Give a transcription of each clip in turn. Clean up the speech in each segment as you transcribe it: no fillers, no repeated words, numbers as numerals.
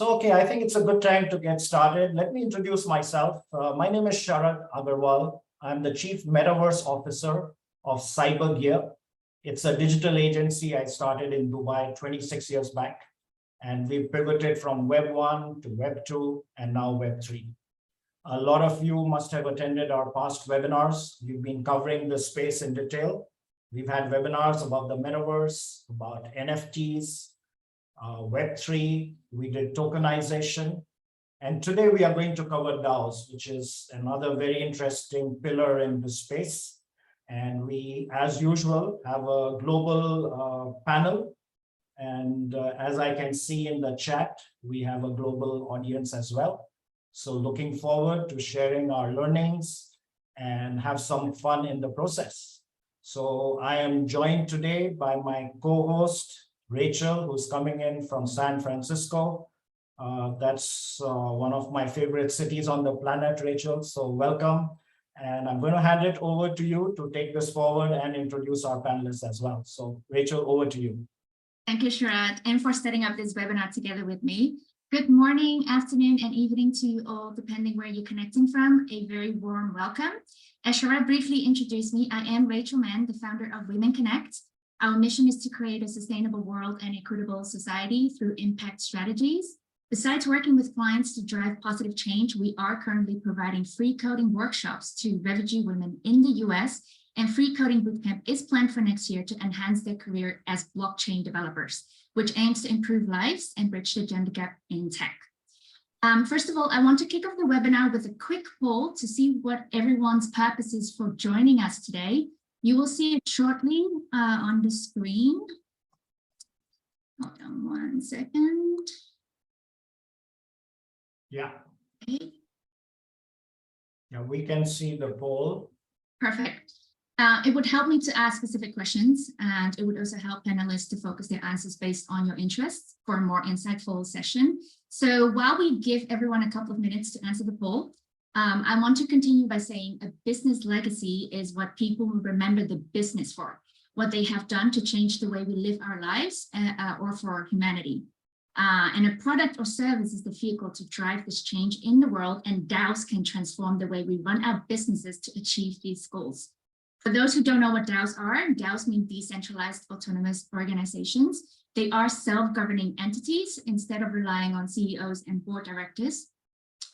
Okay, I think it's a good time to get started. Let me introduce myself. My name is Sharad Agarwal. I'm the Chief Metaverse Officer of CyberGear. It's a digital agency I started in Dubai 26 years back, and we pivoted from Web 1 to Web 2 and now Web 3. A lot of you must have attended our past webinars. We've been covering the space in detail. We've had webinars about the metaverse, about NFTs, Web3, we did tokenization, and today we are going to cover DAOs, which is another very interesting pillar in the space. And we, as usual, have a global panel. And as I can see in the chat, we have a global audience as well. So looking forward to sharing our learnings and have some fun in the process. So I am joined today by my co-host, Rachel, who's coming in from San Francisco. That's one of my favorite cities on the planet, Rachel. So welcome. And I'm going to hand it over to you to take this forward and introduce our panelists as well. So Rachel, over to you. Thank you, Sharad, and for setting up this webinar together with me. Good morning, afternoon, and evening to you all, depending where you're connecting from. A very warm welcome. As Sharad briefly introduced me, I am Rachel Mann, the founder of Women Connect. Our mission is to create a sustainable world and equitable society through impact strategies. Besides working with clients to drive positive change, we are currently providing free coding workshops to refugee women in the US, and free coding bootcamp is planned for next year to enhance their career as blockchain developers, which aims to improve lives and bridge the gender gap in tech. First of all, I want to kick off the webinar with a quick poll to see what everyone's purpose is for joining us today. You will see it shortly on the screen. Hold on one second. Yeah. Okay. Yeah, we can see the poll. Perfect. It would help me to ask specific questions, and it would also help panelists to focus their answers based on your interests for a more insightful session. So while we give everyone a couple of minutes to answer the poll, I want to continue by saying a business legacy is what people will remember the business for, what they have done to change the way we live our lives or for humanity. And a product or service is the vehicle to drive this change in the world, and DAOs can transform the way we run our businesses to achieve these goals. For those who don't know what DAOs mean decentralized autonomous organizations. They are self-governing entities. Instead of relying on CEOs and board directors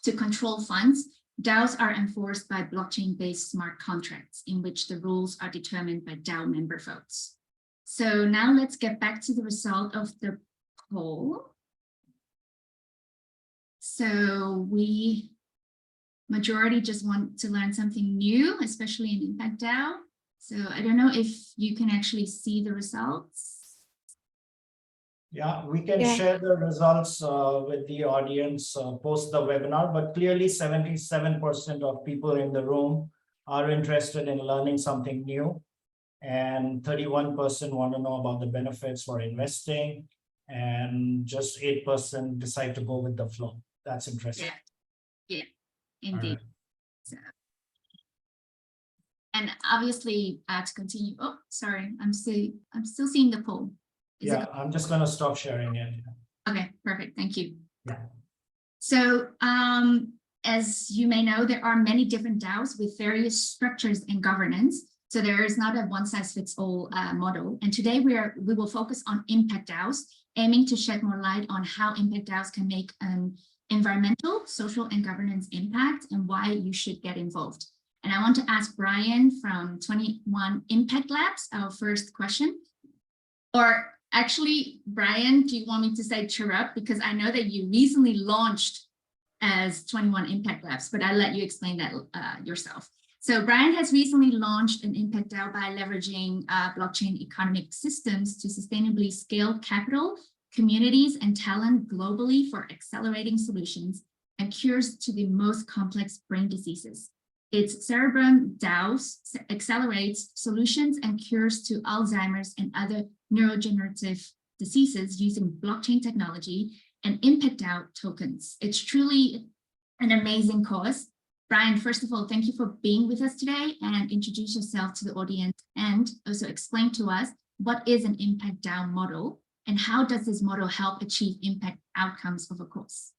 to control funds, DAOs are enforced by blockchain-based smart contracts in which the rules are determined by DAO member votes. So now let's get back to the result of the poll. So majority just want to learn something new, especially in Impact DAO. So I don't know if you can actually see the results. Yeah, we can share the results with the audience post the webinar, but clearly 77% of people in the room are interested in learning something new, and 31% want to know about the benefits for investing, and just 8% decide to go with the flow. That's interesting. Yeah, indeed. Right. So, and obviously to continue, oh, sorry, I'm still seeing the poll. I'm just going to stop sharing it. Okay, perfect. Thank you. Yeah. So as you may know, there are many different DAOs with various structures and governance. So there is not a one-size-fits-all model. And today we will focus on impact DAOs, aiming to shed more light on how impact DAOs can make an environmental, social, and governance impact and why you should get involved. And I want to ask Brian from 21 Impact Labs our first question. Or actually, Brian, do you want me to say Cherub? Because I know that you recently launched as 21 Impact Labs, but I'll let you explain that yourself. So Brian has recently launched an Impact DAO by leveraging blockchain economic systems to sustainably scale capital, communities, and talent globally for accelerating solutions and cures to the most complex brain diseases. Its Cerebrum DAO accelerates solutions and cures to Alzheimer's and other neurodegenerative diseases using blockchain technology and Impact DAO tokens. It's truly an amazing cause. Brian, first of all, thank you for being with us today, and introduce yourself to the audience and also explain to us what is an Impact DAO model And how does this model help achieve impact outcomes of a course?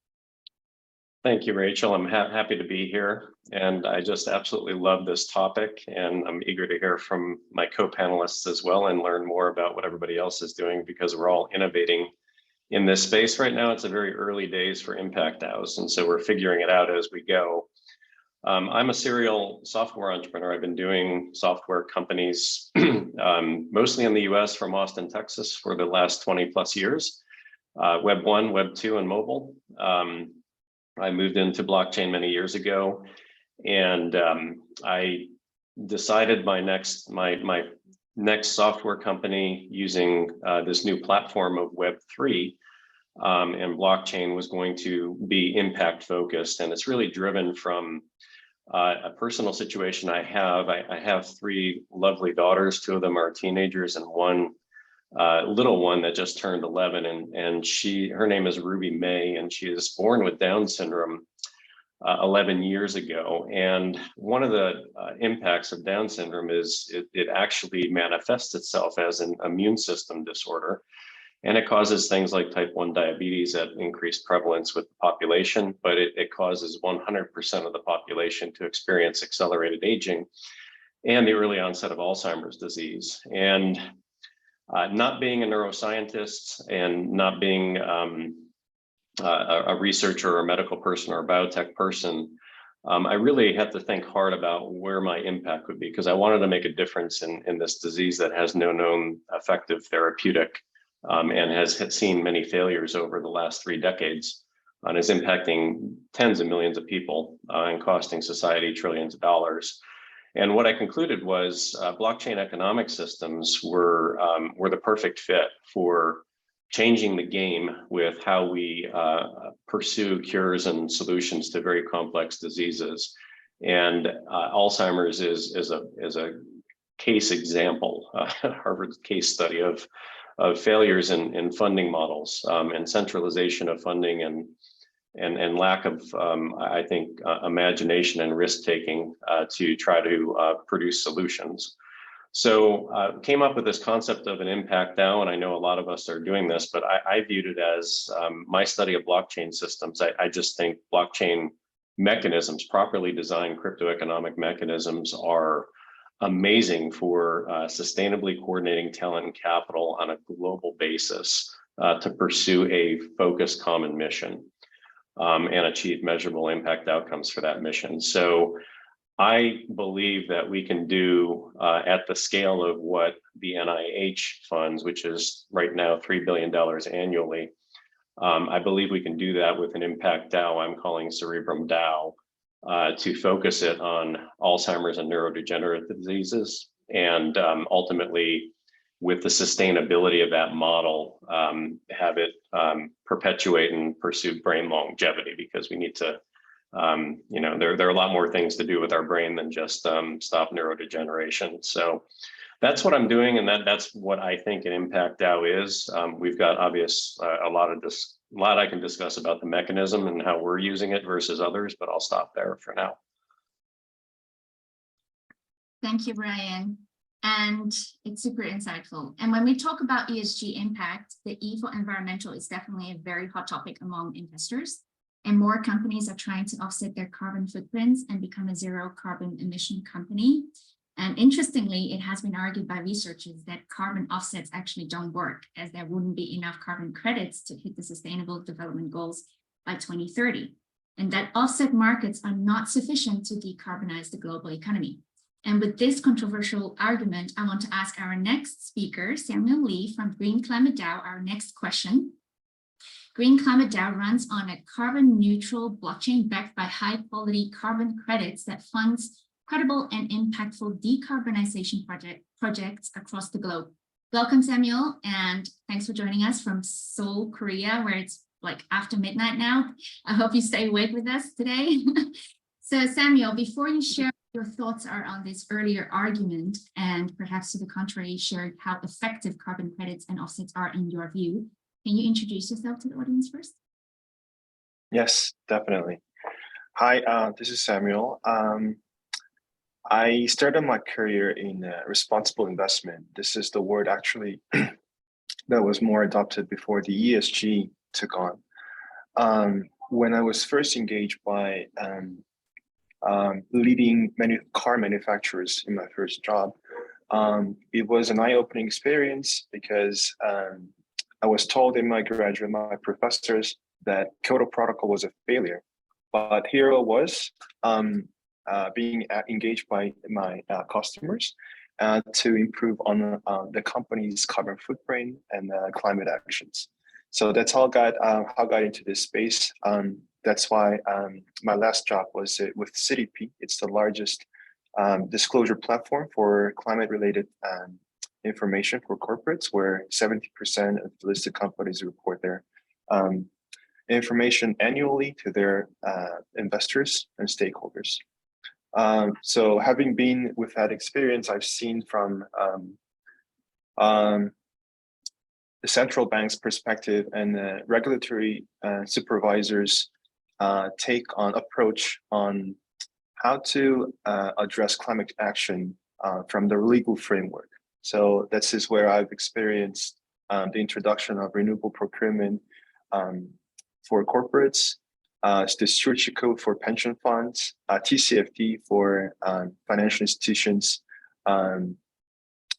Thank you, Rachel. I'm happy to be here. And I just absolutely love this topic. And I'm eager to hear from my co-panelists as well and learn more about what everybody else is doing, because we're all innovating in this space right now. It's a very early days for impact DAOs. And so we're figuring it out as we go. I'm a serial software entrepreneur. I've been doing software companies mostly in the US, from Austin, Texas, for the last 20 plus years, Web 1, Web 2, and mobile. I moved into blockchain many years ago, and I decided my next software company using this new platform of Web 3 and blockchain was going to be impact focused. And it's really driven from a personal situation I have. I have 3 lovely daughters. 2 of them are teenagers, and one little one that just turned 11, and her name is Ruby May, and she is born with Down syndrome 11 years ago. And one of the impacts of Down syndrome is it actually manifests itself as an immune system disorder. And it causes things like type 1 diabetes at increased prevalence with the population, but it causes 100% of the population to experience accelerated aging and the early onset of Alzheimer's disease. And not being a neuroscientist and not being a researcher or a medical person or a biotech person, I really had to think hard about where my impact would be, because I wanted to make a difference in this disease that has no known effective therapeutic and has seen many failures over the last 3 decades and is impacting tens of millions of people and costing society trillions of dollars. And what I concluded was blockchain economic systems were the perfect fit for changing the game with how we pursue cures and solutions to very complex diseases. And Alzheimer's is a case example, Harvard's case study of failures in funding models and centralization of funding and lack of, I think, imagination and risk taking to try to produce solutions. So came up with this concept of an impact DAO, and I know a lot of us are doing this, but I viewed it as my study of blockchain systems. I just think blockchain mechanisms, properly designed crypto economic mechanisms, are amazing for sustainably coordinating talent and capital on a global basis to pursue a focused common mission and achieve measurable impact outcomes for that mission. So I believe that we can do at the scale of what the NIH funds, which is right now $3 billion annually. I believe we can do that with an impact DAO I'm calling CherubsDAO, to focus it on Alzheimer's and neurodegenerative diseases, and ultimately, with the sustainability of that model, have it perpetuate and pursue brain longevity, because we need to, there are a lot more things to do with our brain than just stop neurodegeneration. So that's what I'm doing, and that's what I think an impact DAO is. We've got a lot I can discuss about the mechanism and how we're using it versus others, but I'll stop there for now. Thank you, Brian. And it's super insightful. And when we talk about ESG impact, the E for environmental is definitely a very hot topic among investors. And more companies are trying to offset their carbon footprints and become a zero carbon emission company. And interestingly, it has been argued by researchers that carbon offsets actually don't work, as there wouldn't be enough carbon credits to hit the Sustainable Development Goals by 2030. And that offset markets are not sufficient to decarbonize the global economy. And with this controversial argument, I want to ask our next speaker, Samuel Lee from GreenClimateDAO, our next question. GreenClimateDAO runs on a carbon neutral blockchain backed by high quality carbon credits that funds credible and impactful decarbonization projects across the globe. Welcome, Samuel, and thanks for joining us from Seoul, Korea, where it's like after midnight now. I hope you stay awake with us today. So Samuel, before you share your thoughts are on this earlier argument, and perhaps to the contrary, share how effective carbon credits and offsets are in your view, can you introduce yourself to the audience first? Yes, definitely. Hi, this is Samuel. I started my career in responsible investment. This is the word actually that was more adopted before the ESG took on. When I was first engaged by leading car manufacturers in my first job, it was an eye-opening experience because I was told in my professors that Kyoto Protocol was a failure, but here I was being engaged by my customers to improve on the company's carbon footprint and climate actions. So that's how I got into this space. That's why my last job was with CDP. It's the largest disclosure platform for climate-related information for corporates, where 70% of listed companies report their information annually to their investors and stakeholders. So having been with that experience, I've seen from the central bank's perspective and the regulatory supervisors take on approach on how to address climate action from the legal framework. So this is where I've experienced the introduction of renewable procurement for corporates, the stewardship code for pension funds, TCFD for financial institutions,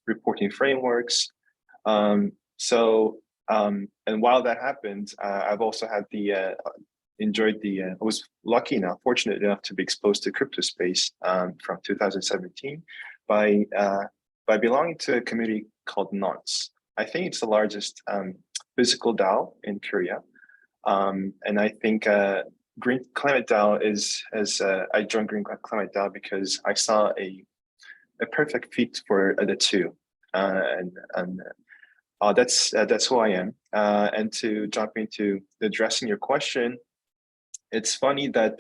reporting frameworks. And while that happened, I've also had I was lucky enough, fortunate enough to be exposed to crypto space from 2017 by belonging to a community called NONS. I think it's the largest physical DAO in Korea. And I think GreenClimateDAO I joined GreenClimateDAO because I saw a perfect fit for the two. That's who I am. And to jump into addressing your question, it's funny that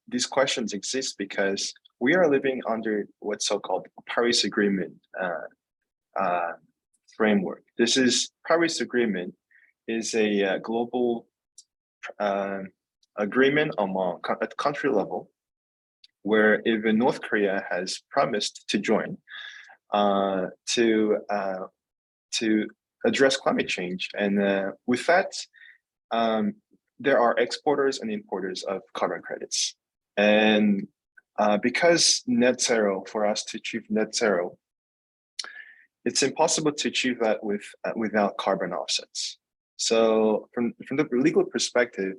these questions exist because we are living under what's so-called Paris Agreement framework. Paris Agreement is a global agreement at country level, where if North Korea has promised to join to address climate change, and with that, there are exporters and importers of carbon credits, and because net zero, for us to achieve net zero, it's impossible to achieve that without carbon offsets. So from the legal perspective,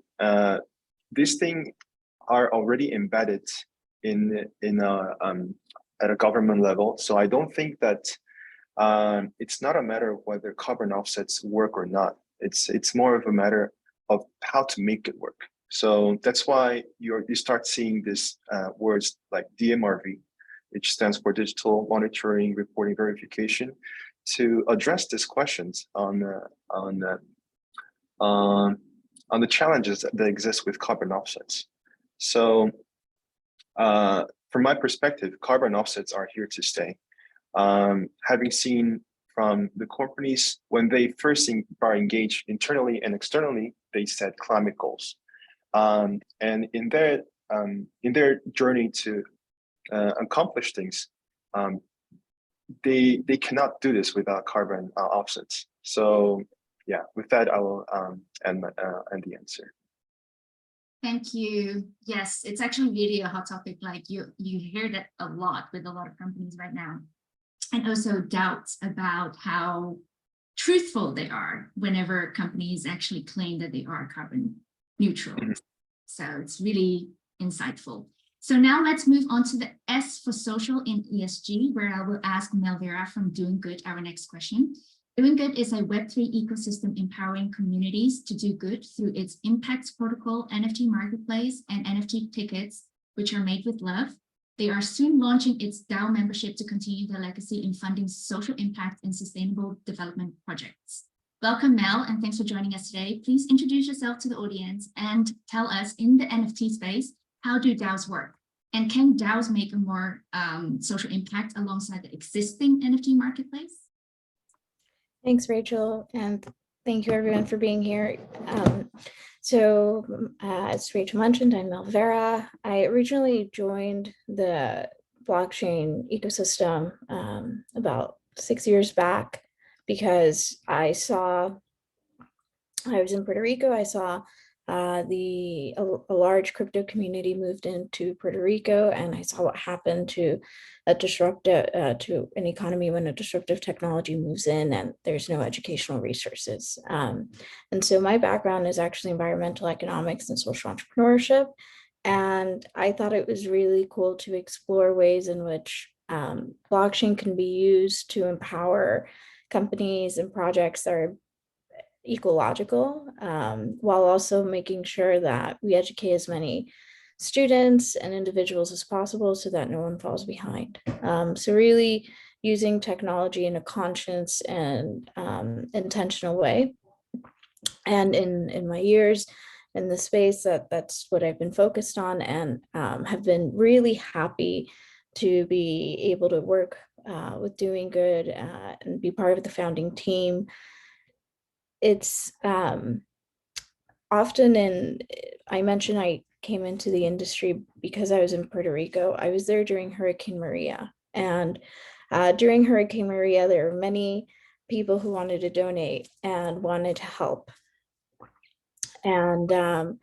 these things are already embedded at a government level. So I don't think that it's not a matter of whether carbon offsets work or not. It's more of a matter of how to make it work. So that's why you start seeing these words like DMRV, which stands for Digital Monitoring, Reporting, Verification, to address these questions on the challenges that exist with carbon offsets. So from my perspective, carbon offsets are here to stay. Having seen from the companies, when they first are engaged internally and externally, they set climate goals. And in their journey to accomplish things, they cannot do this without carbon offsets. So yeah, with that, I will end the answer. Thank you. Yes, it's actually really a hot topic. Like you hear that a lot with a lot of companies right now. And also doubts about how truthful they are whenever companies actually claim that they are carbon neutral. Mm-hmm. So it's really insightful. So now let's move on to the S for social in ESG, where I will ask Mel Vera from DoinGUD our next question. DoinGUD is a Web3 ecosystem empowering communities to do good through its Impacts Protocol, NFT marketplace, and NFT tickets, which are made with love. They are soon launching its DAO membership to continue their legacy in funding social impact and sustainable development projects. Welcome, Mel, and thanks for joining us today. Please introduce yourself to the audience and tell us, in the NFT space, how do DAOs work? And can DAOs make a more social impact alongside the existing NFT marketplace? Thanks, Rachel, and thank you everyone for being here. As Rachel mentioned, I'm Mel Vera. I originally joined the blockchain ecosystem about 6 years back because I was in Puerto Rico, I saw a large crypto community moved into Puerto Rico, and I saw what happened to to an economy when a disruptive technology moves in and there's no educational resources. And so my background is actually environmental economics and social entrepreneurship. And I thought it was really cool to explore ways in which blockchain can be used to empower companies and projects that are ecological, while also making sure that we educate as many students and individuals as possible so that no one falls behind. So really using technology in a conscious and intentional way. And in my years in the space, that's what I've been focused on, and have been really happy to be able to work with DoinGUD and be part of the founding team. It's often I mentioned I came into the industry because I was in Puerto Rico. I was there during Hurricane Maria. And during Hurricane Maria, there were many people who wanted to donate and wanted to help. And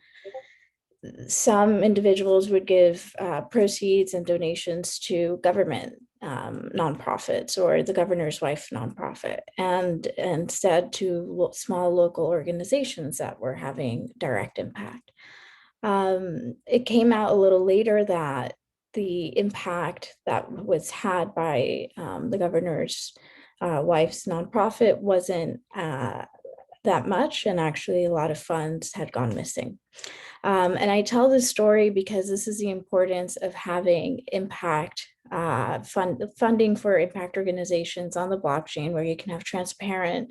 some individuals would give proceeds and donations to government nonprofits or the governor's wife nonprofit, and instead to small local organizations that were having direct impact. It came out a little later that the impact that was had by the governor's wife's nonprofit wasn't that much, and actually a lot of funds had gone missing. And I tell this story because this is the importance of having impact funding for impact organizations on the blockchain, where you can have transparent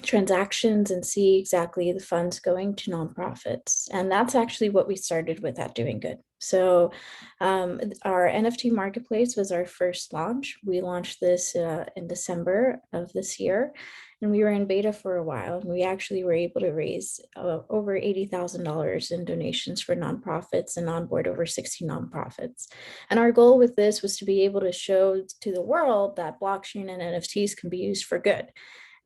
transactions and see exactly the funds going to nonprofits. And that's actually what we started with at DoinGUD. So our NFT marketplace was our first launch. We launched this in December of this year, and we were in beta for a while. And we actually were able to raise over $80,000 in donations for nonprofits and onboard over 60 nonprofits. And our goal with this was to be able to show to the world that blockchain and NFTs can be used for good.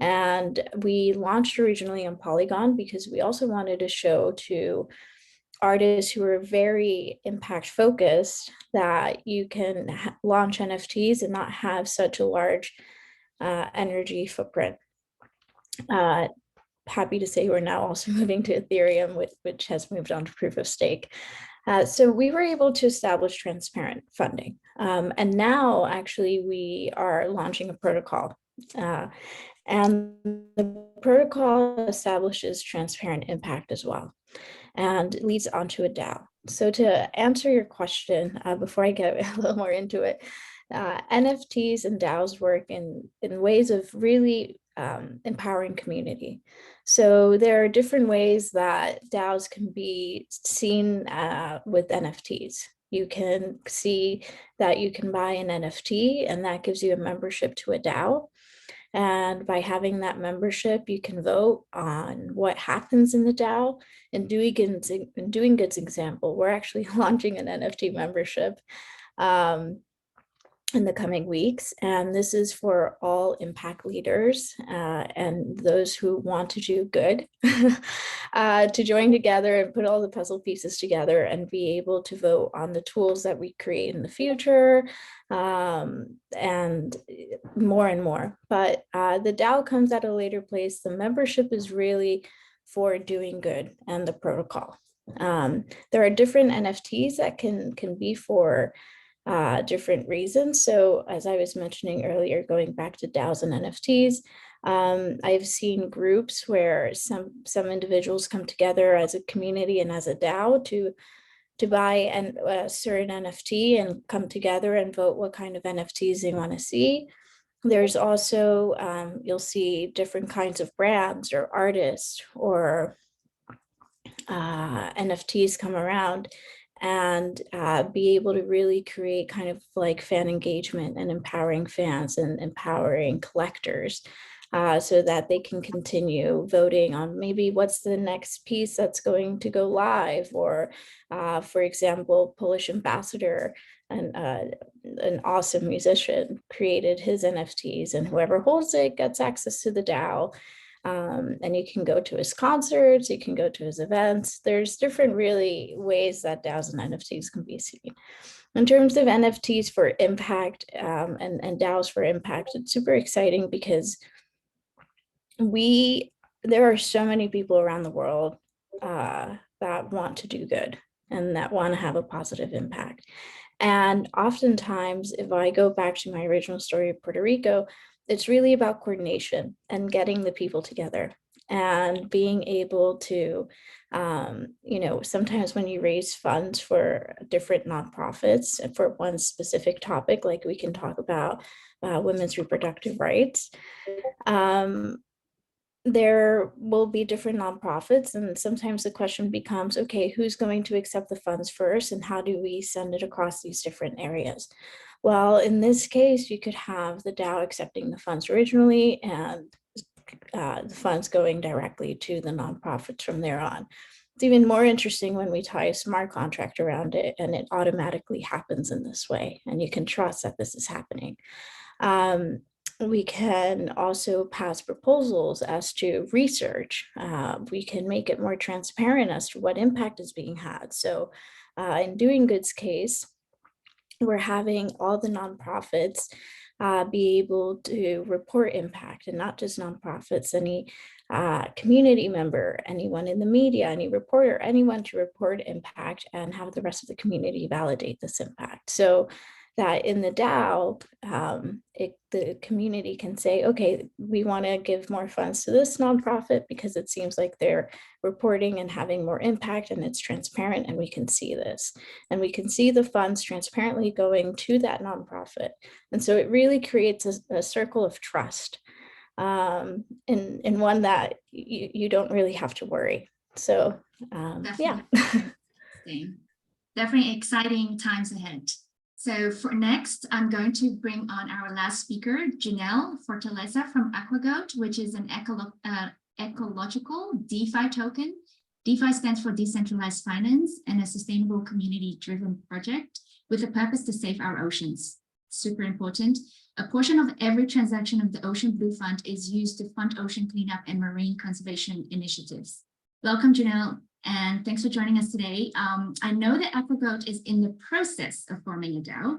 And we launched originally on Polygon because we also wanted to show to artists who are very impact focused that you can launch NFTs and not have such a large energy footprint. Happy to say we're now also moving to Ethereum, which has moved on to proof of stake. So we were able to establish transparent funding. And now actually we are launching a protocol. And the protocol establishes transparent impact as well, and leads onto a DAO. So to answer your question, before I get a little more into it, NFTs and DAOs work in ways of really empowering community. So there are different ways that DAOs can be seen with NFTs. You can see that you can buy an NFT, and that gives you a membership to a DAO. And by having that membership, you can vote on what happens in the DAO. In DoinGUD's example, we're actually launching an NFT membership in the coming weeks. And this is for all impact leaders and those who want to do good to join together and put all the puzzle pieces together and be able to vote on the tools that we create in the future, and more. But the DAO comes at a later place. The membership is really for doing good and the protocol. There are different NFTs that can be for different reasons. So as I was mentioning earlier, going back to DAOs and NFTs, I've seen groups where some individuals come together as a community and as a DAO to buy a certain NFT and come together and vote what kind of NFTs they want to see. There's also, you'll see different kinds of brands or artists or NFTs come around and be able to really create kind of like fan engagement and empowering fans and empowering collectors so that they can continue voting on maybe what's the next piece that's going to go live, or for example, Polish ambassador and an awesome musician created his NFTs, and whoever holds it gets access to the DAO. And you can go to his concerts, you can go to his events. There's different really ways that DAOs and NFTs can be seen. In terms of NFTs for impact and DAOs for impact, it's super exciting because there are so many people around the world that want to do good and that want to have a positive impact. And oftentimes, if I go back to my original story of Puerto Rico, it's really about coordination and getting the people together and being able to, sometimes when you raise funds for different nonprofits and for one specific topic, like we can talk about women's reproductive rights, there will be different nonprofits, and sometimes the question becomes, okay, who's going to accept the funds first, and how do we send it across these different areas? Well, in this case, you could have the DAO accepting the funds originally and the funds going directly to the nonprofits from there on. It's even more interesting when we tie a smart contract around it and it automatically happens in this way, and you can trust that this is happening. We can also pass proposals as to research. We can make it more transparent as to what impact is being had. So in DoinGUD's case, we're having all the nonprofits be able to report impact, and not just nonprofits, any community member, anyone in the media, any reporter, anyone to report impact and have the rest of the community validate this impact. So that in the DAO, the community can say, okay, we want to give more funds to this nonprofit because it seems like they're reporting and having more impact and it's transparent and we can see this. And we can see the funds transparently going to that nonprofit. And so it really creates a circle of trust, in one that you don't really have to worry. So yeah. Definitely exciting times ahead. So for next, I'm going to bring on our last speaker, Jhunehl Fortaleza from AquaGoat, which is an ecological DeFi token. DeFi stands for decentralized finance and a sustainable community-driven project with a purpose to save our oceans. Super important. A portion of every transaction of the Ocean Blue Fund is used to fund ocean cleanup and marine conservation initiatives. Welcome, Jhunehl. And thanks for joining us today. I know that AquaGoat is in the process of forming a DAO.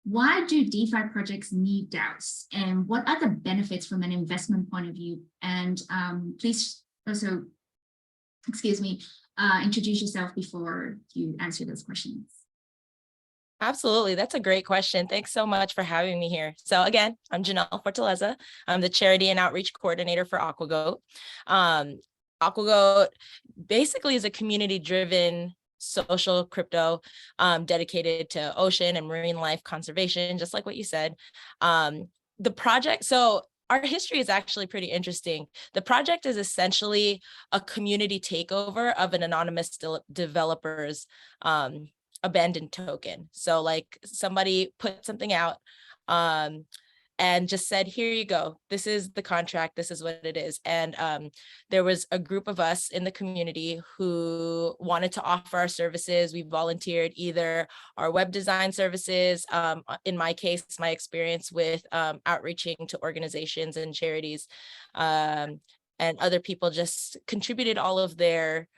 Why do DeFi projects need DAOs? And what are the benefits from an investment point of view? And please also, introduce yourself before you answer those questions. Absolutely. That's a great question. Thanks so much for having me here. So again, I'm Jhunehl Fortaleza. I'm the Charity and Outreach Coordinator for AquaGoat. AquaGoat basically is a community-driven social crypto dedicated to ocean and marine life conservation, just like what you said. The project, so our history is actually pretty interesting. The project is essentially a community takeover of an anonymous developer's abandoned token. So like somebody put something out and just said, here you go. This is the contract. This is what it is. And there was a group of us in the community who wanted to offer our services. We volunteered either our web design services, in my case, my experience with outreaching to organizations and charities, and other people just contributed all of their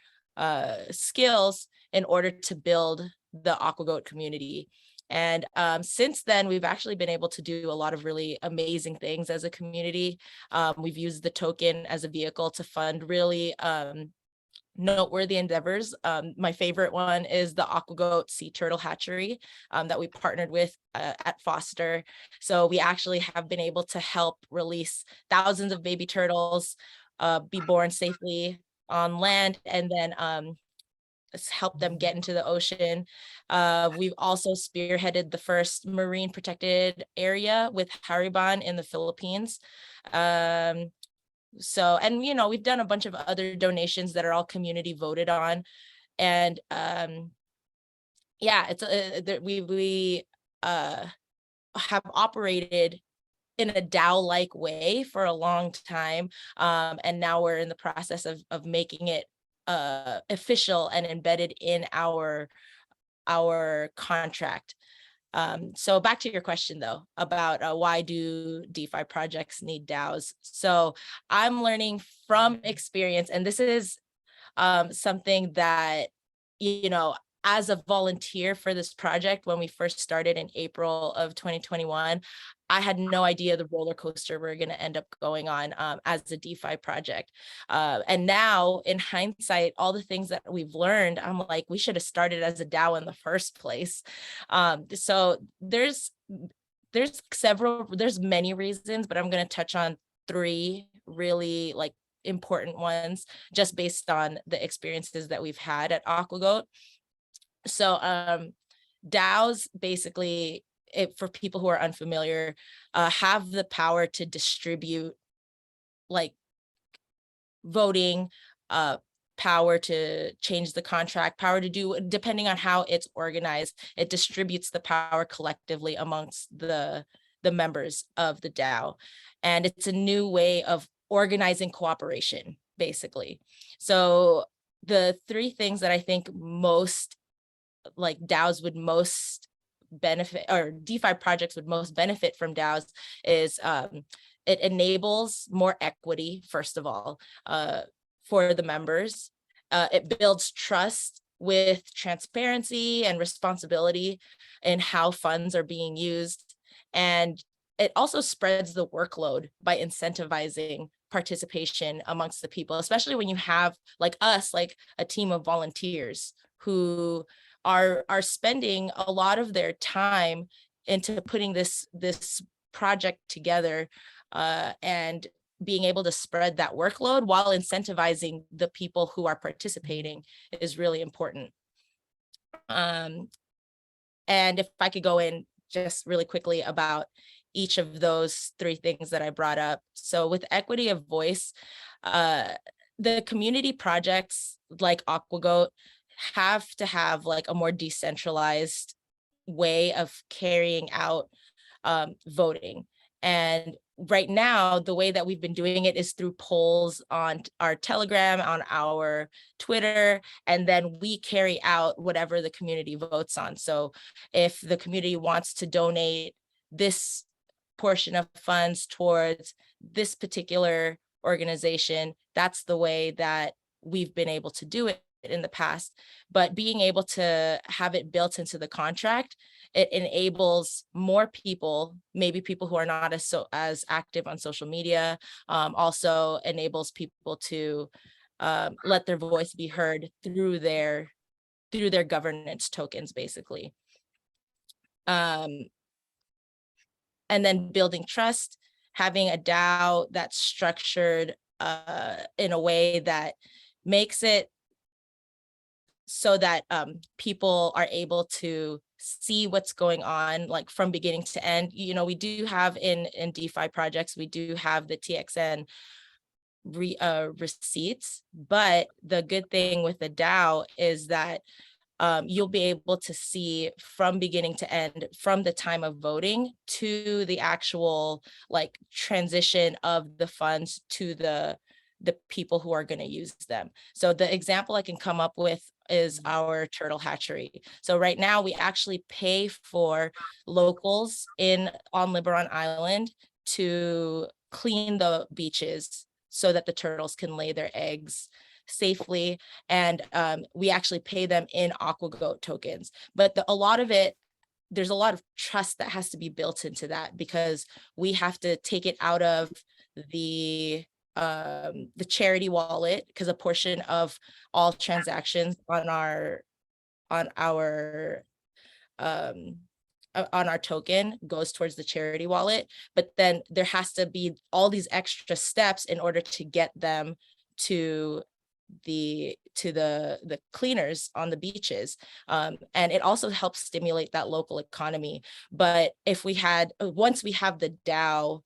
skills in order to build the AquaGoat community. And since then, we've actually been able to do a lot of really amazing things as a community. We've used the token as a vehicle to fund really noteworthy endeavors. My favorite one is the AquaGoat Sea Turtle Hatchery that we partnered with at Foster. So we actually have been able to help release thousands of baby turtles be born safely on land, and then help them get into the ocean. We've also spearheaded the first marine protected area with Hariban in the Philippines. And we've done a bunch of other donations that are all community voted on. And we have operated in a DAO-like way for a long time. And now we're in the process of making it official and embedded in our contract. So back to your question though, about why do DeFi projects need DAOs? So I'm learning from experience, and this is something that, you know, as a volunteer for this project, when we first started in April of 2021, I had no idea the roller coaster we're going to end up going on as a DeFi project. And now in hindsight, all the things that we've learned, I'm like, we should have started as a DAO in the first place. So there's many reasons, but I'm going to touch on 3 really like important ones just based on the experiences that we've had at AquaGoat. So DAOs basically, for people who are unfamiliar, have the power to distribute like voting, power to change the contract, power to do, depending on how it's organized, it distributes the power collectively amongst the members of the DAO. And it's a new way of organizing cooperation, basically. So the 3 things that I think most like DAOs would most benefit, or DeFi projects would most benefit from DAOs, is it enables more equity, first of all, for the members. It builds trust with transparency and responsibility in how funds are being used. And it also spreads the workload by incentivizing participation amongst the people, especially when you have like us, like a team of volunteers who are spending a lot of their time into putting this project together, and being able to spread that workload while incentivizing the people who are participating is really important. And if I could go in just really quickly about each of those 3 things that I brought up. So with equity of voice, the community projects like AquaGoat have to have like a more decentralized way of carrying out voting. And right now, the way that we've been doing it is through polls on our Telegram, on our Twitter, and then we carry out whatever the community votes on. So if the community wants to donate this portion of funds towards this particular organization, that's the way that we've been able to do it in the past. But being able to have it built into the contract, it enables more people, maybe people who are not as active on social media, also enables people to let their voice be heard through their governance tokens, basically. And then building trust, having a DAO that's structured in a way that makes it so that people are able to see what's going on, like from beginning to end. You know, we do have in DeFi projects, we do have the TXN receipts, but the good thing with the DAO is that you'll be able to see from beginning to end, from the time of voting to the actual like transition of the funds to the people who are going to use them. So the example I can come up with is our turtle hatchery. So right now we actually pay for locals on Liboron Island to clean the beaches so that the turtles can lay their eggs safely. And we actually pay them in AquaGoat tokens. But there's a lot of trust that has to be built into that, because we have to take it out of the charity wallet, because a portion of all transactions on our token goes towards the charity wallet. But then there has to be all these extra steps in order to get them to the cleaners on the beaches, and it also helps stimulate that local economy. But once we have the DAO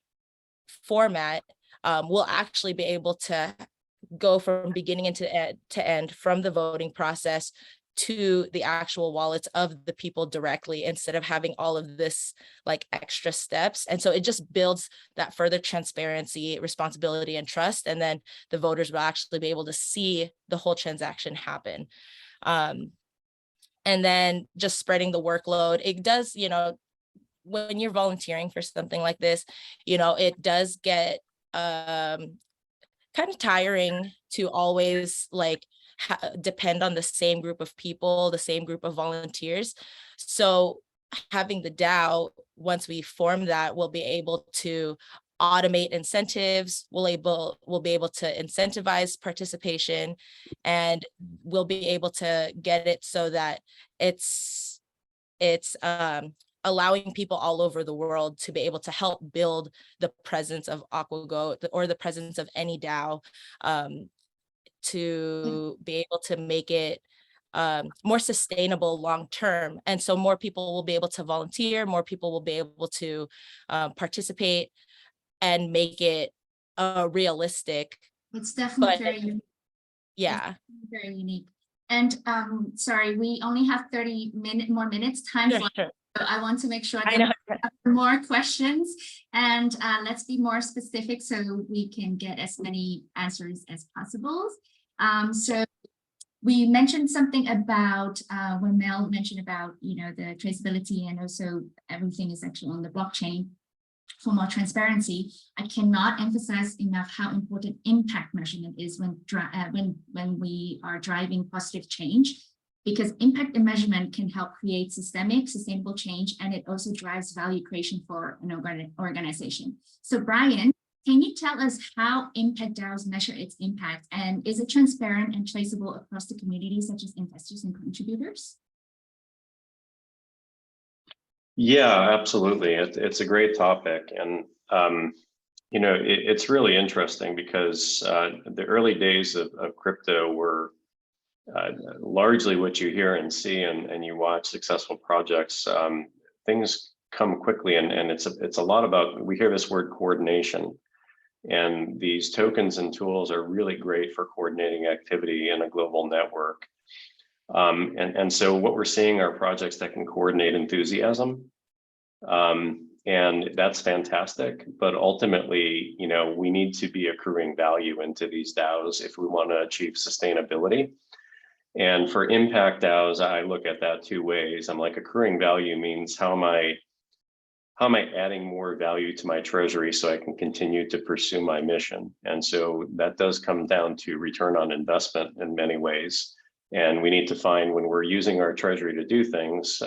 format, we'll actually be able to go from beginning to end, from the voting process to the actual wallets of the people directly, instead of having all of this like extra steps. And so it just builds that further transparency, responsibility, and trust. And then the voters will actually be able to see the whole transaction happen. and then just spreading the workload. It does, when you're volunteering for something like this, it does get kind of tiring to always like depend on the same group of people, the same group of volunteers. So having the DAO, once we form that, we'll be able to automate incentives, we'll be able to incentivize participation, and we'll be able to get it so that it's allowing people all over the world to be able to help build the presence of AquaGoat or the presence of any DAO, to be able to make it more sustainable long term. And so more people will be able to volunteer, more people will be able to participate and make it realistic. It's definitely But very unique. yeah, Very unique. And sorry, we only have 30 more minutes time. sure. So I want to make sure I that know. we have more questions, and let's be more specific so we can get as many answers as possible. So we mentioned something about when Mel mentioned about, the traceability, and also everything is actually on the blockchain for more transparency. I cannot emphasize enough how important impact measurement is when we are driving positive change, because impact and measurement can help create systemic, sustainable change, and it also drives value creation for an organization. So Brian, can you tell us how impact DAOs measure its impact, and is it transparent and traceable across the community, such as investors and contributors? Yeah, absolutely. It's a great topic. And, it's really interesting because the early days of crypto were largely what you hear and see, and you watch successful projects. Things come quickly, and it's a lot about, we hear this word coordination. And these tokens and tools are really great for coordinating activity in a global network. And so what we're seeing are projects that can coordinate enthusiasm. And that's fantastic. But ultimately, we need to be accruing value into these DAOs if we want to achieve sustainability. And for impact DAOs, I look at that two ways. I'm like, accruing value means how am I adding more value to my treasury so I can continue to pursue my mission? And so that does come down to return on investment in many ways. And we need to find, when we're using our treasury to do things,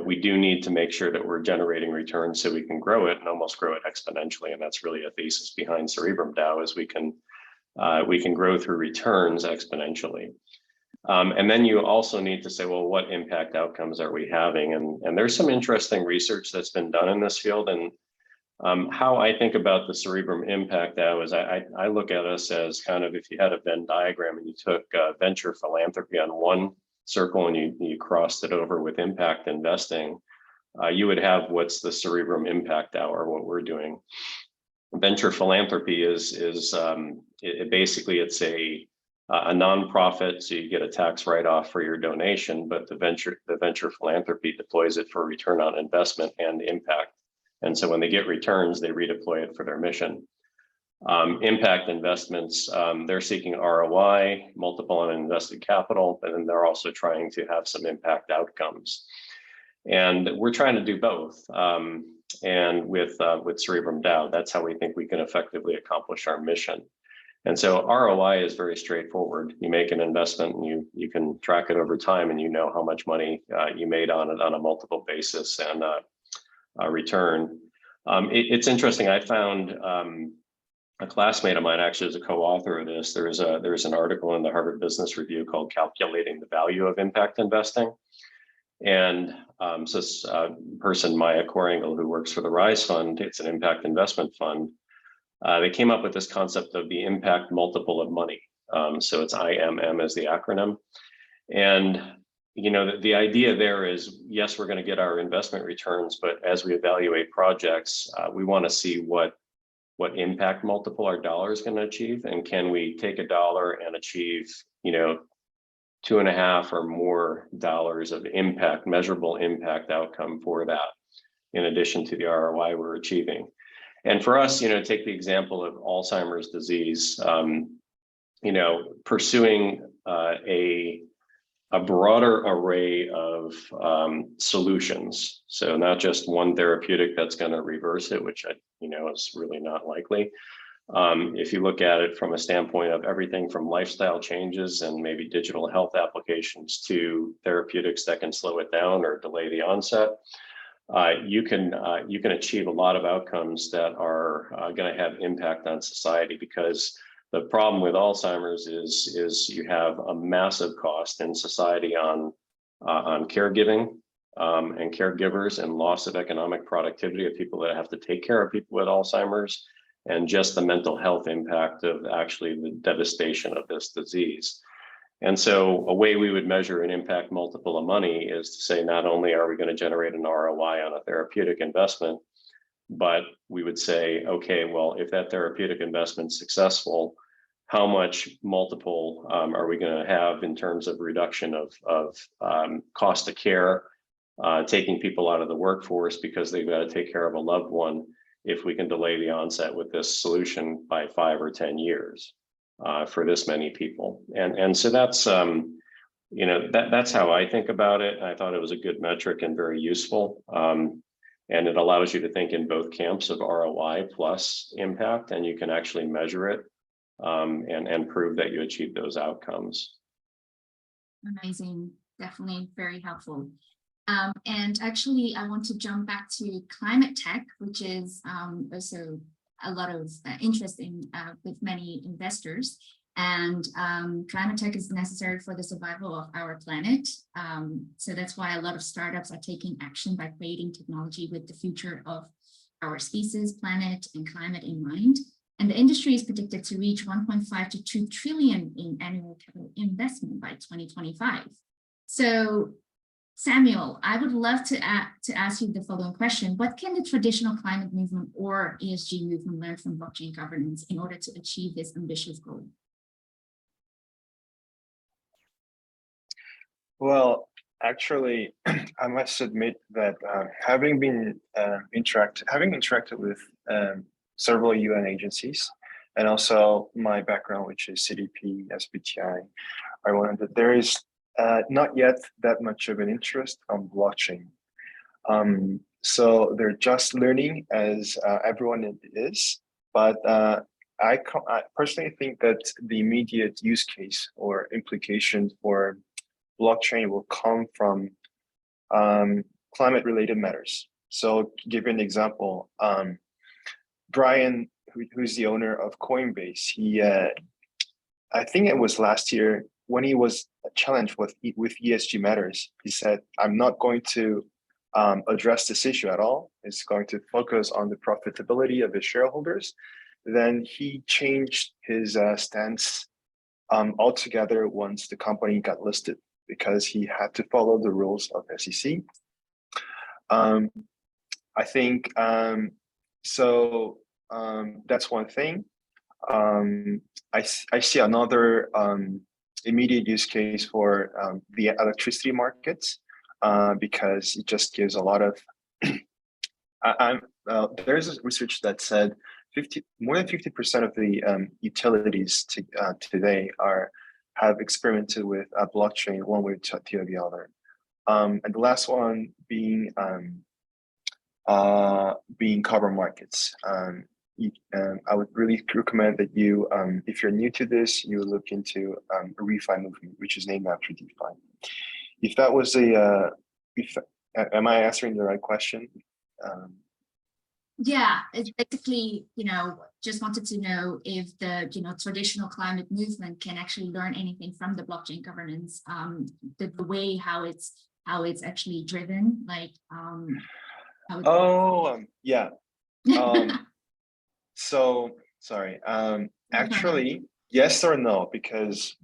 we do need to make sure that we're generating returns so we can grow it and almost grow it exponentially. And that's really a thesis behind CherubsDAO, is we can grow through returns exponentially. And then you also need to say, well, what impact outcomes are we having? And there's some interesting research that's been done in this field. And how I think about the Cerebrum Impact DAO is I look at us as kind of, if you had a Venn diagram and you took venture philanthropy on one circle and you crossed it over with impact investing, you would have what's the Cerebrum Impact DAO, or what we're doing. Venture philanthropy is basically, it's a nonprofit, so you get a tax write-off for your donation, but the venture philanthropy deploys it for return on investment and impact. And so when they get returns, they redeploy it for their mission. Impact investments, they're seeking ROI, multiple on invested capital, and then they're also trying to have some impact outcomes. And we're trying to do both. And with CherubsDAO, that's how we think we can effectively accomplish our mission. And so ROI is very straightforward. You make an investment and you can track it over time, and you know how much money you made on it on a multiple basis and a return. It's interesting. I found a classmate of mine actually is a co-author of this. There's an article in the Harvard Business Review called "Calculating the Value of Impact Investing." And so this person, Maya Korangal, who works for the Rise Fund, it's an impact investment fund. They came up with this concept of the impact multiple of money. So it's IMM as the acronym. And the idea there is, yes, we're going to get our investment returns, but as we evaluate projects, we want to see what impact multiple our dollar is going to achieve, and can we take a dollar and achieve 2.5 or more dollars of impact, measurable impact outcome for that, in addition to the ROI we're achieving. And for us, take the example of Alzheimer's disease, pursuing a a broader array of solutions. So not just one therapeutic that's going to reverse it, which is really not likely. If you look at it from a standpoint of everything from lifestyle changes and maybe digital health applications to therapeutics that can slow it down or delay the onset, you can achieve a lot of outcomes that are going to have impact on society, because the problem with Alzheimer's is you have a massive cost in society on caregiving and caregivers, and loss of economic productivity of people that have to take care of people with Alzheimer's, and just the mental health impact of actually the devastation of this disease. And so a way we would measure an impact multiple of money is to say, not only are we going to generate an ROI on a therapeutic investment, but we would say, okay, well, if that therapeutic investment's successful, how much multiple are we going to have in terms of reduction of cost of care, taking people out of the workforce because they've got to take care of a loved one, if we can delay the onset with this solution by 5 or 10 years for this many people. And so that's, that's how I think about it. I thought it was a good metric and very useful. And it allows you to think in both camps of ROI plus impact, and you can actually measure it and prove that you achieve those outcomes. Amazing, definitely very helpful. And actually, I want to jump back to climate tech, which is also a lot of interest in with many investors. And climate tech is necessary for the survival of our planet. So that's why a lot of startups are taking action by creating technology with the future of our species, planet, and climate in mind. And the industry is predicted to reach 1.5 to 2 trillion in annual capital investment by 2025. So Samuel, I would love to ask you the following question. What can the traditional climate movement or ESG movement learn from blockchain governance in order to achieve this ambitious goal? Well, actually, I must admit that having interacted with several UN agencies, and also my background, which is CDP, SBTI, I wanted that there is not yet that much of an interest on blockchain. So they're just learning, as everyone is, but I personally think that the immediate use case or implication for blockchain will come from climate-related matters. So give you an example, Brian, who's the owner of Coinbase, he, I think it was last year, when he was challenged with ESG matters, he said, I'm not going to address this issue at all. It's going to focus on the profitability of his shareholders. Then he changed his stance altogether once the company got listed, because he had to follow the rules of SEC. I think, so that's one thing. I see another immediate use case for the electricity markets, because it just gives a lot of, there's research that said more than 50% of the utilities today have experimented with blockchain one way to the other. And the last one being carbon markets. I would really recommend that you, if you're new to this, you look into a ReFi movement, which is named after DeFi. If that was am I answering the right question? Yeah, it's basically, just wanted to know if the, traditional climate movement can actually learn anything from the blockchain governance, the way how it's actually driven, like. Yeah. So sorry. Actually, yes or no, because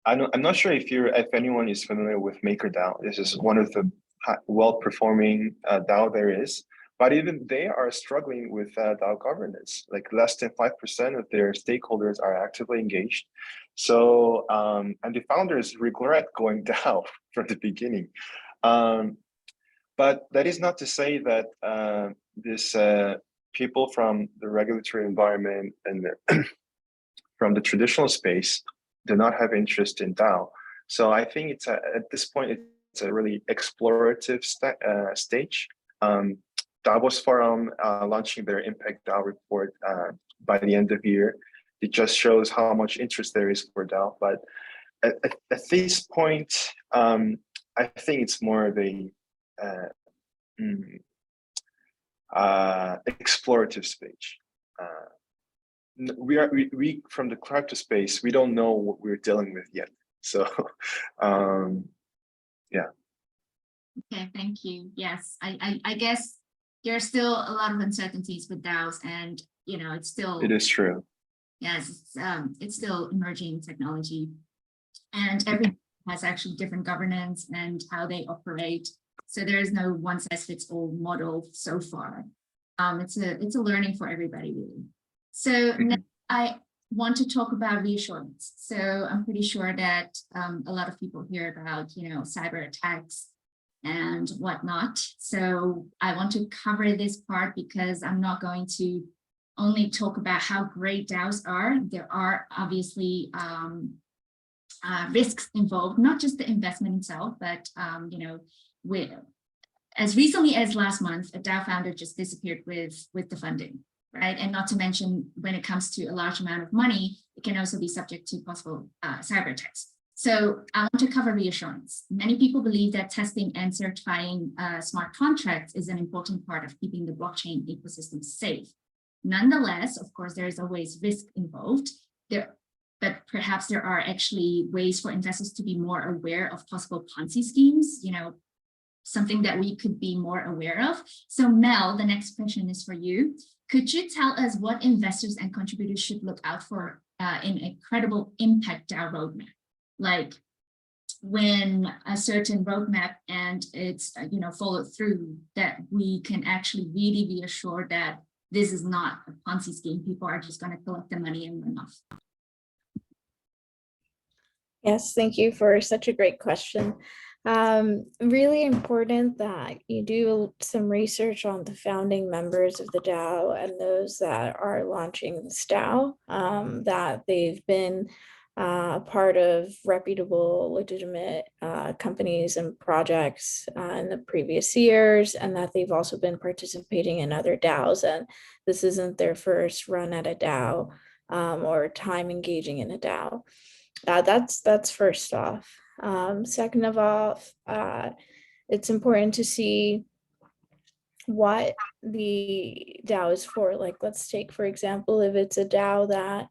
I'm not sure if anyone is familiar with MakerDAO. This is one of the well-performing DAO there is. But even they are struggling with DAO governance. Like less than 5% of their stakeholders are actively engaged. So, and the founders regret going DAO from the beginning. But that is not to say that this people from the regulatory environment and from the traditional space do not have interest in DAO. So I think it's at this point, it's a really explorative stage. Davos Forum launching their Impact DAO report by the end of the year. It just shows how much interest there is for DAO. But at this point, I think it's more of a explorative stage. We from the crypto space, we don't know what we're dealing with yet. So, yeah. Okay, thank you. Yes, I guess there are still a lot of uncertainties with DAOs, and it's still. It is true. Yes, it's still emerging technology, and every has actually different governance and how they operate. So there is no one size fits all model so far. It's a learning for everybody, really. So now I want to talk about reassurance. So I'm pretty sure that a lot of people hear about cyber attacks and whatnot. So I want to cover this part because I'm not going to only talk about how great DAOs are. There are obviously risks involved, not just the investment itself, but as recently as last month, a DAO founder just disappeared with the funding, right? And not to mention, when it comes to a large amount of money, it can also be subject to possible cyber attacks. So I want to cover reassurance. Many people believe that testing and certifying smart contracts is an important part of keeping the blockchain ecosystem safe. Nonetheless, of course, there is always risk involved. But perhaps there are actually ways for investors to be more aware of possible Ponzi schemes, something that we could be more aware of. So Mel, the next question is for you. Could you tell us what investors and contributors should look out for in a credible impact DAO roadmap? Like when a certain roadmap and it's followed through, that we can actually really be assured that this is not a Ponzi scheme. People are just going to collect the money and run off. Yes, thank you for such a great question. Really important that you do some research on the founding members of the DAO and those that are launching this DAO, that they've been part of reputable, legitimate companies and projects in the previous years, and that they've also been participating in other DAOs, and this isn't their first run at a DAO or time engaging in a DAO. That's first off. Second of all, it's important to see what the DAO is for. Like, let's take, for example, if it's a DAO that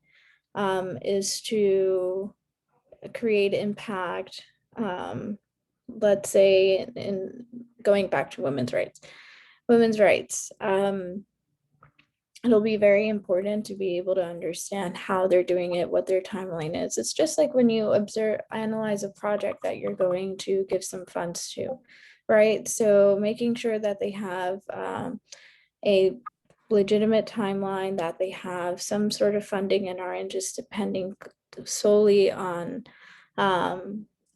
is to create impact, let's say in going back to women's rights, it'll be very important to be able to understand how they're doing it, what their timeline is. It's just like when you analyze a project that you're going to give some funds to, right? So making sure that they have a legitimate timeline, that they have some sort of funding and aren't just depending solely on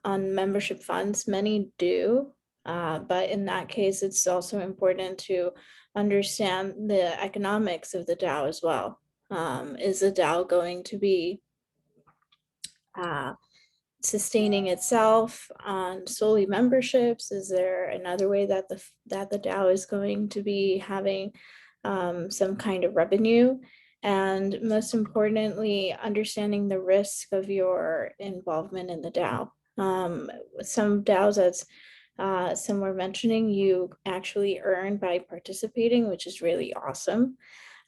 membership funds. Many do, but in that case, it's also important to understand the economics of the DAO as well. Is the DAO going to be sustaining itself on solely memberships? Is there another way that the DAO is going to be having some kind of revenue? And most importantly, understanding the risk of your involvement in the DAO. Some DAOs, as some were mentioning, you actually earn by participating, which is really awesome.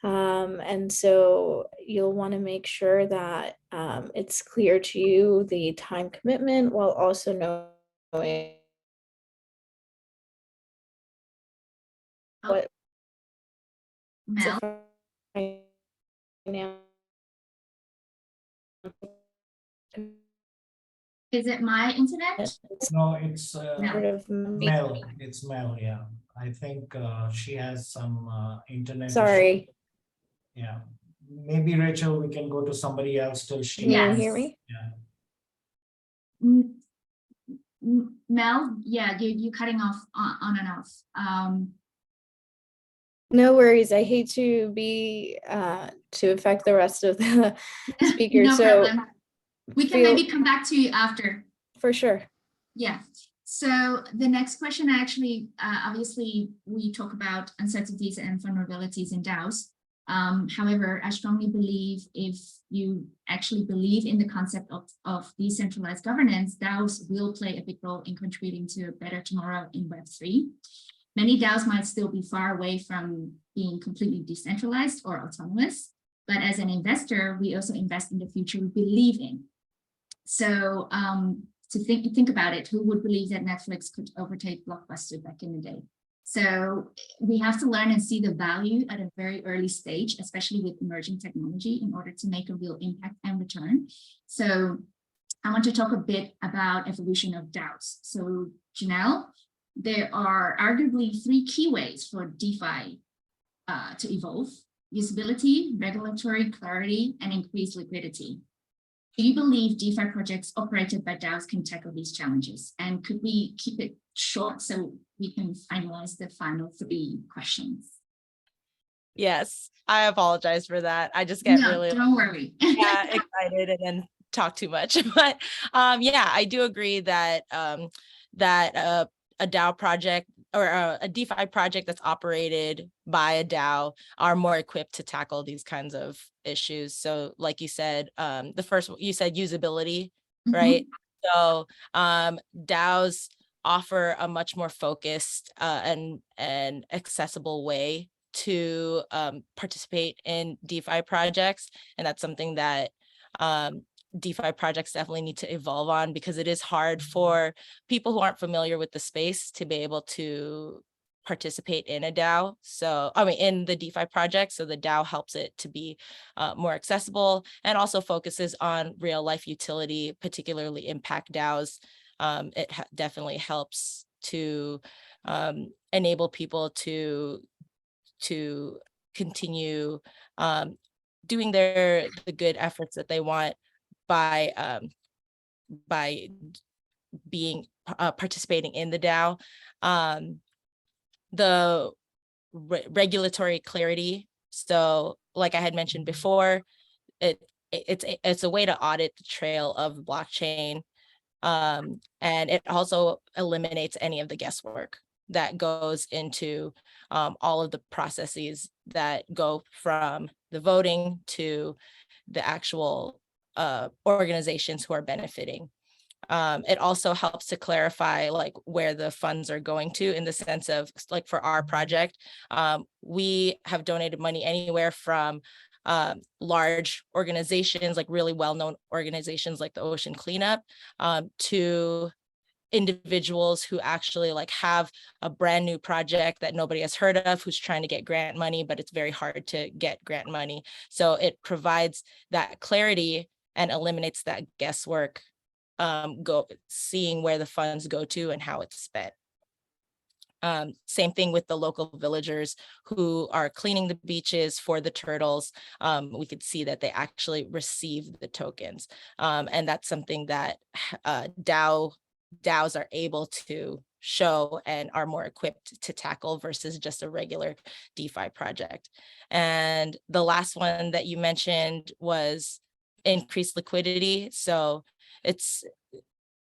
And so you'll want to make sure that it's clear to you the time commitment, while also knowing what Mel? Is it my internet? No, it's No. Mel. It's Mel. Yeah, I think she has some internet. Sorry. issue. Yeah, maybe Rachel, we can go to somebody else till she. Can you Yes. hear me? Yeah. Mel, yeah, you're cutting off on and off. No worries. I hate to be to affect the rest of the speakers. No So problem. We can maybe come back to you after. for sure. Yeah. So the next question, actually, obviously, we talk about uncertainties and vulnerabilities in DAOs. However, I strongly believe if you actually believe in the concept of decentralized governance, DAOs will play a big role in contributing to a better tomorrow in Web3. Many DAOs might still be far away from being completely decentralized or autonomous, but as an investor, we also invest in the future we believe in. So to think about it, who would believe that Netflix could overtake Blockbuster back in the day? So we have to learn and see the value at a very early stage, especially with emerging technology, in order to make a real impact and return. So I want to talk a bit about evolution of DAOs. So Jhunehl, there are arguably 3 key ways for DeFi to evolve: usability, regulatory clarity, and increased liquidity. Do you believe DeFi projects operated by DAOs can tackle these challenges? And could we keep it short so we can finalize the final 3 questions? Yes, I apologize for that. I just get really don't worry. excited and then talk too much. But yeah, I do agree that that a DAO project or a DeFi project that's operated by a DAO are more equipped to tackle these kinds of issues. So like you said, the first, you said usability, right? So DAOs offer a much more focused and accessible way to participate in DeFi projects. And that's something that DeFi projects definitely need to evolve on, because it is hard for people who aren't familiar with the space to be able to participate in a DAO. So, I mean, in the DeFi project. So the DAO helps it to be more accessible, and also focuses on real life utility, particularly impact DAOs. It definitely helps to enable people to continue doing the good efforts that they want by being participating in the DAO. The regulatory clarity. So like I had mentioned before, it's a way to audit the trail of the blockchain. And it also eliminates any of the guesswork that goes into all of the processes that go from the voting to the actual organizations who are benefiting. It also helps to clarify like where the funds are going to, in the sense of, like, for our project, we have donated money anywhere from large organizations, like really well-known organizations like the Ocean Cleanup, to individuals who actually like have a brand new project that nobody has heard of, who's trying to get grant money, but it's very hard to get grant money. So it provides that clarity and eliminates that guesswork, seeing where the funds go to and how it's spent. Same thing with the local villagers who are cleaning the beaches for the turtles. We could see that they actually receive the tokens. And that's something that DAOs are able to show and are more equipped to tackle versus just a regular DeFi project. And the last one that you mentioned was increased liquidity. So it's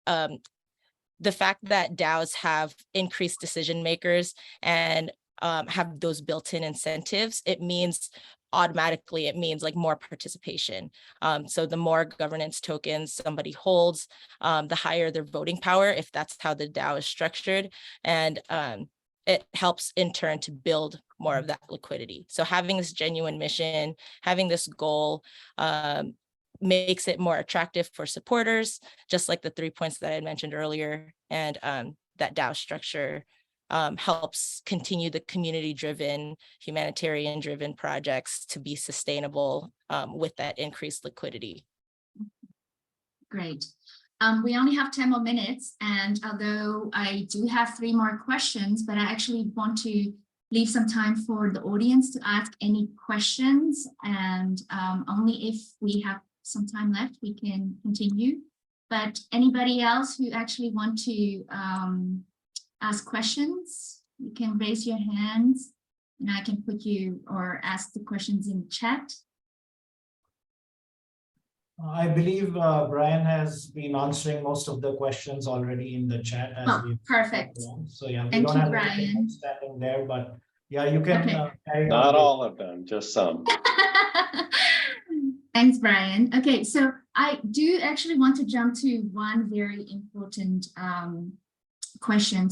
the fact that DAOs have increased decision makers and have those built-in incentives, it means like more participation. So the more governance tokens somebody holds, the higher their voting power, if that's how the DAO is structured. And it helps in turn to build more of that liquidity. So having this genuine mission, having this goal, makes it more attractive for supporters, just like the 3 points that I had mentioned earlier. And that DAO structure helps continue the community-driven, humanitarian-driven projects to be sustainable with that increased liquidity. Great. We only have 10 more minutes, and although I do have 3 more questions, but I actually want to leave some time for the audience to ask any questions, and only if we have some time left, we can continue. But anybody else who actually want to ask questions, you can raise your hands and I can put you or ask the questions in chat. I believe Brian has been answering most of the questions already in the chat as Oh, we. perfect. So yeah, we Thank don't you, have Brian. anything outstanding there, but yeah, you can Okay. carry on. Not all of them, just some. Thanks, Brian. Okay, so I do actually want to jump to one very important question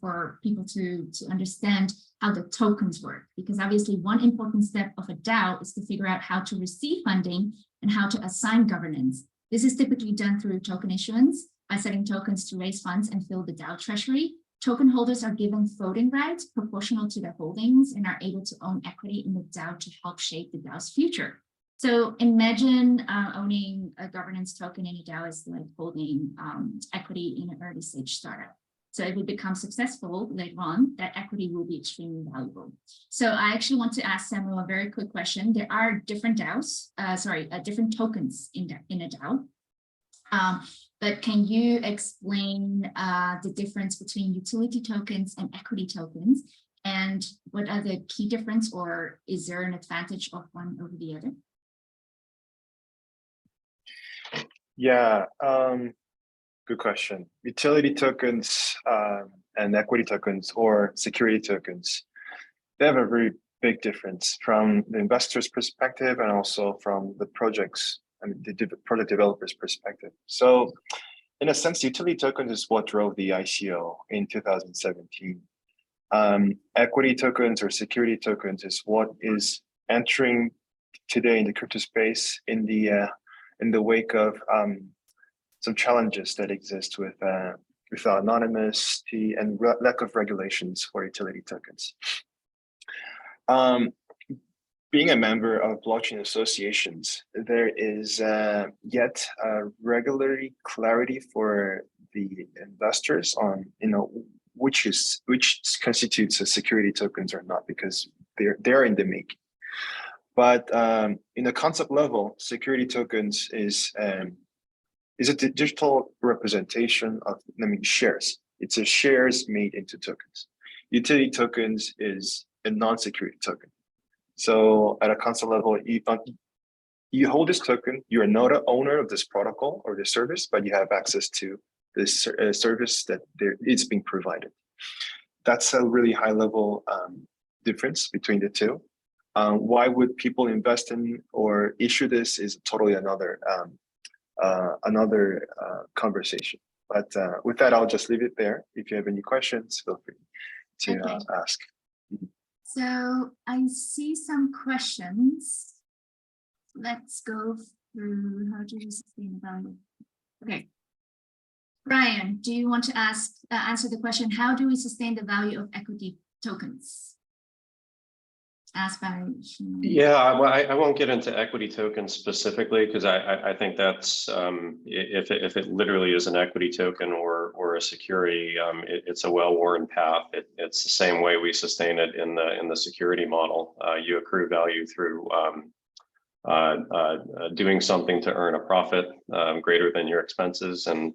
for people to understand how the tokens work, because obviously one important step of a DAO is to figure out how to receive funding and how to assign governance. This is typically done through token issuance by setting tokens to raise funds and fill the DAO treasury. Token holders are given voting rights proportional to their holdings and are able to own equity in the DAO to help shape the DAO's future. So imagine owning a governance token in a DAO is like holding equity in an early stage startup. So if we become successful later on, that equity will be extremely valuable. So I actually want to ask Samuel a very quick question. There are different DAOs, different tokens in a DAO. But can you explain the difference between utility tokens and equity tokens? And what are the key difference, or is there an advantage of one over the other? Yeah, good question. Utility tokens and equity tokens or security tokens, they have a very big difference from the investor's perspective and also from the project's, the project developer's perspective. So in a sense, utility tokens is what drove the ICO in 2017. Equity tokens or security tokens is what is entering today in the crypto space in the wake of some challenges that exist with anonymity and lack of regulations for utility tokens. Being a member of blockchain associations, there is yet regulatory clarity for the investors on which constitutes a security tokens or not, because they're in the making. But in a concept level, security tokens is a digital representation of shares. It's a shares made into tokens. Utility tokens is a non-security token. So at a concept level, you hold this token, you're not an owner of this protocol or this service, but you have access to this service that it's being provided. That's a really high level difference between the two. Why would people invest in or issue this is totally another conversation. But with that, I'll just leave it there. If you have any questions, feel free to ask. So I see some questions. Let's go through how to sustain value. Okay. Brian, do you want to answer the question, how do we sustain the value of equity tokens? Asked by Jhunehl. Yeah, well, I won't get into equity tokens specifically, because I think that's if it literally is an equity token or a security, it's a well-worn path. It's the same way we sustain it in the security model. You accrue value through doing something to earn a profit greater than your expenses, and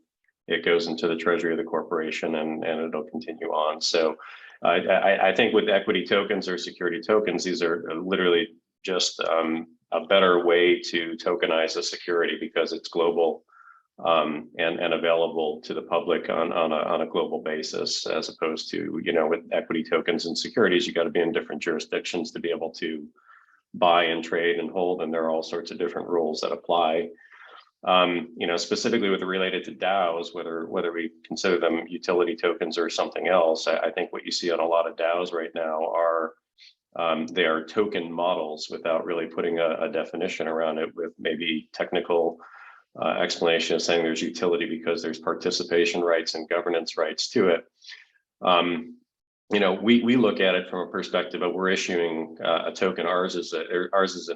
it goes into the treasury of the corporation, and it'll continue on. So I think with equity tokens or security tokens, these are literally just a better way to tokenize a security, because it's global and available to the public on a global basis, as opposed to, with equity tokens and securities, you got to be in different jurisdictions to be able to buy and trade and hold, and there are all sorts of different rules that apply. Specifically with related to DAOs, whether we consider them utility tokens or something else, I think what you see on a lot of DAOs right now are they are token models without really putting a definition around it, with maybe technical explanation of saying there's utility because there's participation rights and governance rights to it. We look at it from a perspective of we're issuing a token. Ours is an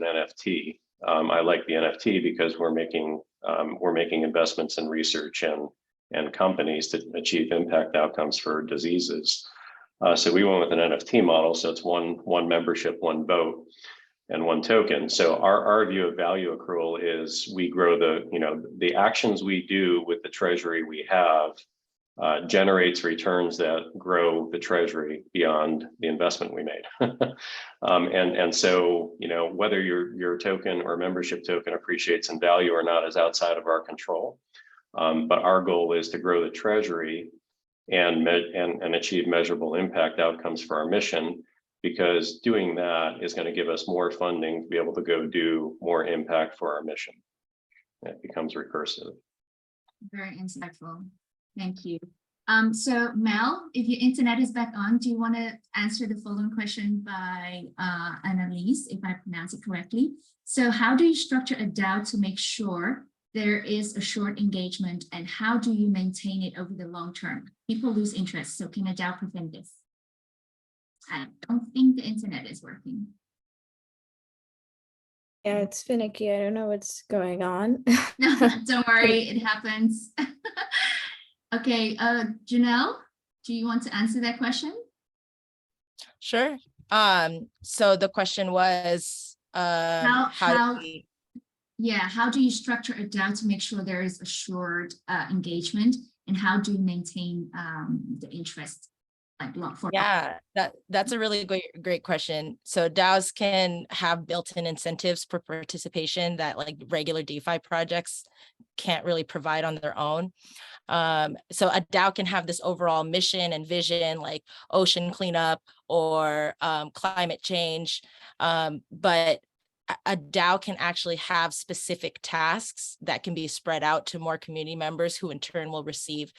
NFT. I like the NFT because we're making investments in research and companies to achieve impact outcomes for diseases. So we went with an NFT model. So it's one membership, one vote, and one token. So our view of value accrual is we grow the actions we do with the treasury we have generates returns that grow the treasury beyond the investment we made. And so, you know, whether your token or membership token appreciates in value or not is outside of our control. But our goal is to grow the treasury and achieve measurable impact outcomes for our mission, because doing that is going to give us more funding to be able to go do more impact for our mission. It becomes recursive. Very insightful. Thank you. So Mel, if your internet is back on, do you want to answer the following question by Annalise, if I pronounce it correctly? So how do you structure a DAO to make sure there is a short engagement, and how do you maintain it over the long term? People lose interest, so can a DAO prevent this? I don't think the internet is working. Yeah, it's finicky. I don't know what's going on. Don't worry, it happens. Okay, Jhunehl, do you want to answer that question? Sure. So the question was, how do we... Yeah, how do you structure a DAO to make sure there is assured engagement, and how do you maintain the interest? Yeah, that's a really great question. So DAOs can have built-in incentives for participation that like regular DeFi projects can't really provide on their own. So a DAO can have this overall mission and vision like ocean cleanup or climate change, but a DAO can actually have specific tasks that can be spread out to more community members who in turn will receive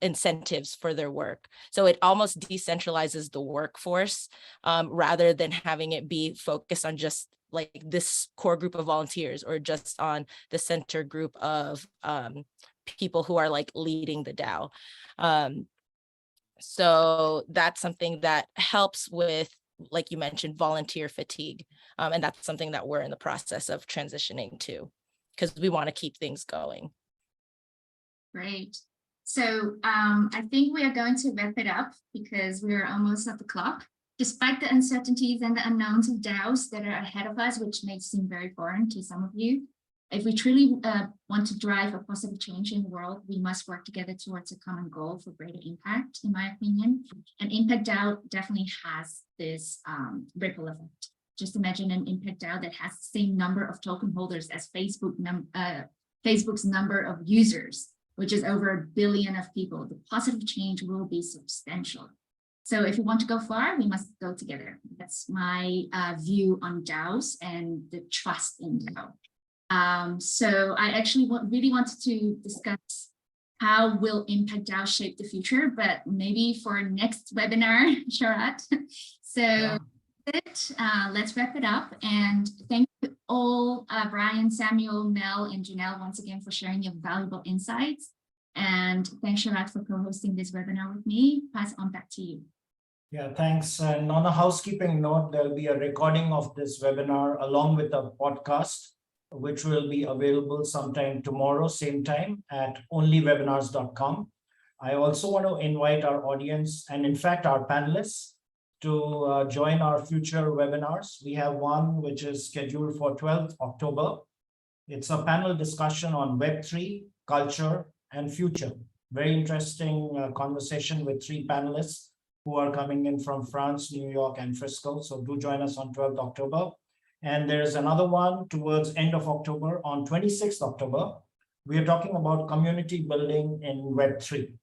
incentives for their work. So it almost decentralizes the workforce rather than having it be focused on just like this core group of volunteers or just on the center group of people who are like leading the DAO. So that's something that helps with, like you mentioned, volunteer fatigue. And that's something that we're in the process of transitioning to, because we want to keep things going. Great. So I think we are going to wrap it up because we're almost at the clock. Despite the uncertainties and the unknowns of DAOs that are ahead of us, which may seem very foreign to some of you, if we truly want to drive a positive change in the world, we must work together towards a common goal for greater impact, in my opinion. And Impact DAO definitely has this ripple effect. Just imagine an Impact DAO that has the same number of token holders as Facebook's number of users, which is over 1 billion of people. The positive change will be substantial. So if we want to go far, we must go together. That's my view on DAOs and the trust in DAO. So I actually really wanted to discuss how will Impact DAO shape the future, but maybe for next webinar, Sharad. So yeah. Let's wrap it up. And thank you all, Brian, Samuel, Mel, and Jhunehl once again for sharing your valuable insights. And thanks, Sharad, for co-hosting this webinar with me. Pass on back to you. Yeah, thanks. And on a housekeeping note, there'll be a recording of this webinar along with a podcast, which will be available sometime tomorrow, same time at onlywebinars.com. I also want to invite our audience and in fact our panelists to join our future webinars. We have one which is scheduled for 12th October. It's a panel discussion on Web3, culture, and future. Very interesting conversation with 3 panelists who are coming in from France, New York, and Frisco. So do join us on 12th October. And there's another one towards end of October. On 26th October, we are talking about community building in Web3.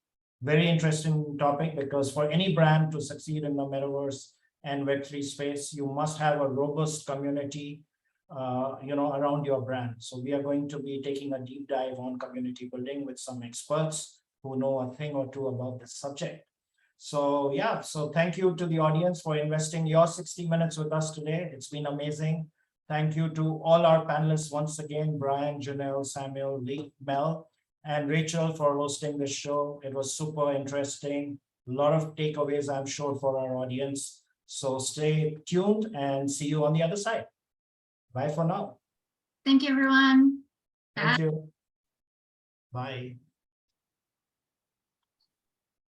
Very interesting topic, because for any brand to succeed in the metaverse and Web3 space, you must have a robust community around your brand. So we are going to be taking a deep dive on community building with some experts who know a thing or two about this subject. So yeah, so thank you to the audience for investing your 60 minutes with us today. It's been amazing. Thank you to all our panelists once again, Brian, Jhunehl, Samuel, Lee, Mel, and Rachel for hosting this show. It was super interesting. A lot of takeaways, I'm sure, for our audience. So stay tuned and see you on the other side. Bye for now. Thank you, everyone. Thank you. Bye.